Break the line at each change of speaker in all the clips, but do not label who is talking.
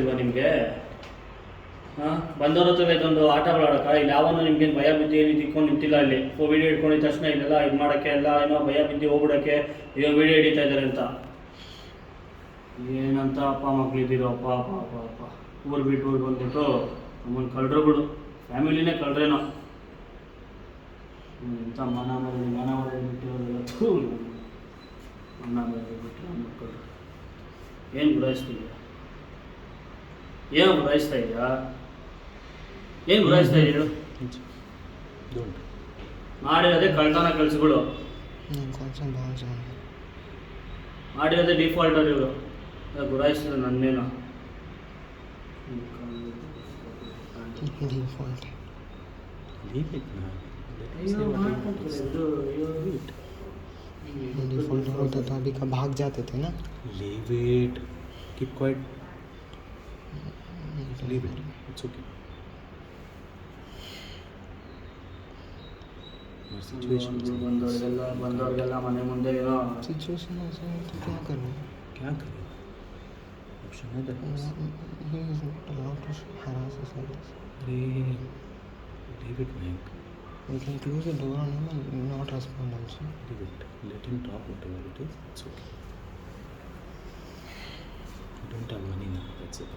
ಇಲ್ವಾ ನಿಮಗೆ? ಹಾಂ, ಬಂದವ್ರ ಹತ್ರ ಇದೊಂದು ಆಟಗಳಾಡೋಕ್ಕ ಇಲ್ಲಿ ಯಾವನು ನಿಮ್ಗೇನು ಭಯ ಬಿದ್ದು ಏನು ತಿಕ್ಕೊಂಡು ನಿಂತಿಲ್ಲ. ಇಲ್ಲಿ ವೀಡಿಯೋ ಹಿಡ್ಕೊಂಡಿದ ತಕ್ಷಣ ಇದೆಲ್ಲ ಇದು ಮಾಡೋಕ್ಕೆ ಎಲ್ಲ ಏನೋ ಭಯ ಬಿದ್ದು ಹೋಗ್ಬಿಡೋಕ್ಕೆ ಇದೋ ವೀಡಿಯೋ ಹಿಡಿತಾ ಇದ್ದಾರೆ ಅಂತ ಏನಂತ ಅಪ್ಪ ಮಕ್ಕಳಿದ್ದೀರೋ ಅಪ್ಪ ಅಪ್ಪ ಅಪ್ಪ ಅಪ್ಪ. ಊರು ಬಿಟ್ಟು ಊರು ಬಂದ್ಬಿಟ್ಟು ನಮ್ಮನ್ನು ಕಳ್ರುಗಳು, ಫ್ಯಾಮಿಲಿನೇ ಕಳ್ರೇನೋ. ಇಂಥ ಮನ ಮೇಲೆ ಬಿಟ್ಟು ಮನ ಮೇಲೆ ಬಿಟ್ಟು ಮಕ್ಕಳು ಏನು ಗುರಾಯಿಸ್ತಿದ್ಯಾ? ಏನು ಗುರಾಯಿಸ್ತಾ ಇದೆಯಾ? ಏನು ಗುರಾಯಿಸ್ತಾ ಇದೆಯಾ? ಮಾಡಿರೋದೇ ಕಳ್ತನ ಕೆಲಸಗಳು, ಮಾಡಿರೋದೇ ಡಿಫಾಲ್ಟರ್ ಇವರು. ಗುರಾಯಿಸ್ತಾರೆ ನನ್ನೇನು
डिफॉल्ट होता तो अभी का भाग जाते थे ना.
Leave it. Keep quiet. Leave it. It's okay.
ಬಂದವ್ರಿಗೆಲ್ಲ ಮನೆ ಮುಂದೆ ಏನೋ
सिचुएशन ऐसा है तो क्या करें?
क्या करें? ऑप्शन है तेरे पास.
He is not allowed to harass us like this.
Leave it, Mike.
We can close the door on him and not respond also.
Leave it. Let him talk whatever it is. It's okay. We don't have money now. That's it.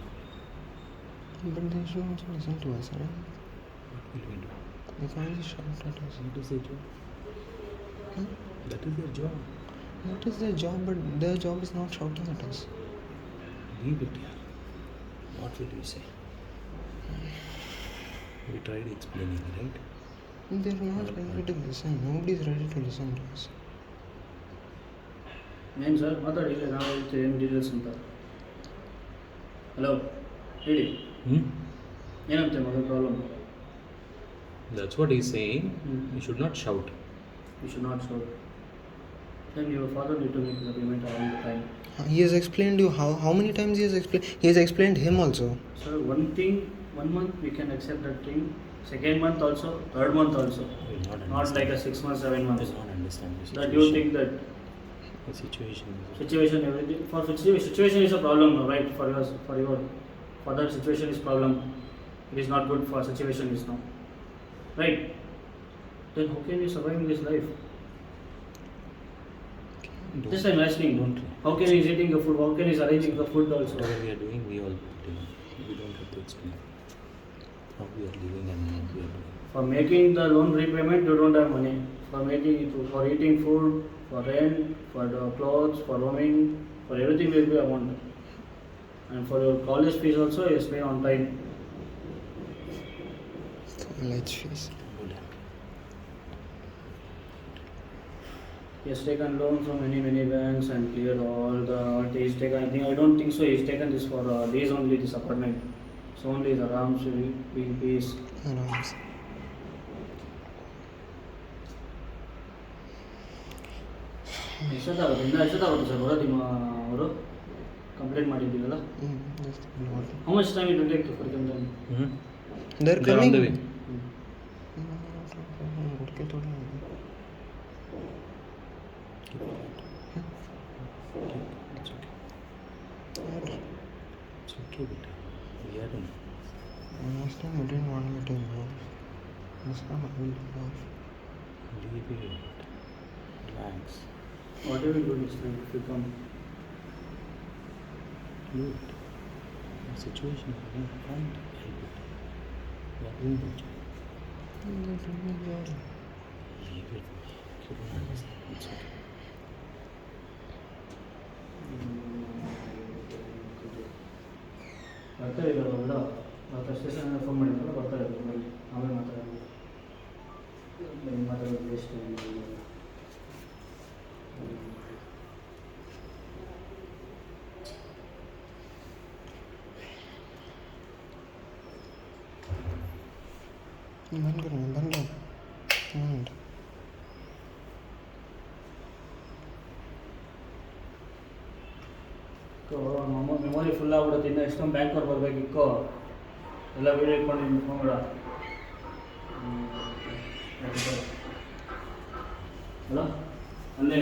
But they should also listen to us, right?
What will we do?
They can't just shout at us.
That is their job. That is their job.
That is their job, but their job is not shouting at us.
Leave it here. What will we say? We tried explaining, right?
They're not ready to listen. Nobody is ready to listen to us.
ಏನು sir ಮಾತಾಡಿಲ್ಲ, ನಾವು ಹೇಳ್ತೀವಿ ಏನು details ಅಂತ. Hello ಹೇಳಿ, ಏನಂತೆ ಮಗ problem?
That's what he's saying. You should not shout.
You should not shout. Then your father need to make the payment around the time.
He has explained you how many times he has explained. He has explained him also.
Sir, one thing, 1 month we can accept that thing. Second month also, third month also. Not like a 6 months, 7 months.
I don't understand the situation.
That you think that
The situation.
everything for situation is a problem now, right? For your father situation is problem. It is not good for situation is now, right? Then how can you survive in this life? Just I'm asking.
Don't.
How can he is eating the food? How can he is arranging the food also?
Whatever we are doing, we all do. We don't have to explain how we are living and what we are doing.
For making the loan repayment, you don't have money. For eating food, for rent, for the clothes, for roaming, for everything will be amount. And for your college fees also, you pay on time.
College fees.
He has taken loan from many banks and cleared all the. He's taken. I don't think so. He's taken this for days only. This apartment. So only the Ram should be in peace.
Arams.
ಎಷ್ಟೊತ್ತಾಗುತ್ತೆ sir ಬರೋದು? ನಿಮ್ಮ ಅವರು complaint ಮಾಡಿದ್ದೀರಲ್ಲ,
Just ignore them.
How much time it will take for them?
They're
They're
coming.
on the way.
Okay, थोड़ा.
It's okay. It's okay, beta. We are in.
Last time you didn't want me to involve. This time I will involve.
Leave it. Relax.
What do we do next time if you come?
Do it. The situation is very kind. Help it. We are doing the job. Leave it. You don't understand. It's okay.
ಬರ್ತಾ ಇದ್ದಾರಲ್ಲ, ಮತ್ತು station phone ಮಾಡಿದ್ರಲ್ಲ, ಬರ್ತಾ ಇದ್ರು ಬನ್ನಿ, ಆಮೇಲೆ ಮಾತಾಡೋದು. ಮಾತಾಡೋದು ವೇಸ್ಟ್.
बंद करो.
ಮೆಮೊರಿ ಫುಲ್ ಆಗ್ಬಿಡುತ್ತೆ. ಇನ್ನು ಎಷ್ಟೊಂದು ಬ್ಯಾಂಕ್ ಅವ್ರು ಬರ್ಬೇಕು. ಇಕ್ಕೋ ಎಲ್ಲ ವೀಡಿಯೋ ಇಟ್ಕೊಂಡು ನಿಂತ್ಕೊಂಡ್ಬಿಡ. ಅಲ್ಲ ಅಲ್ಲೇ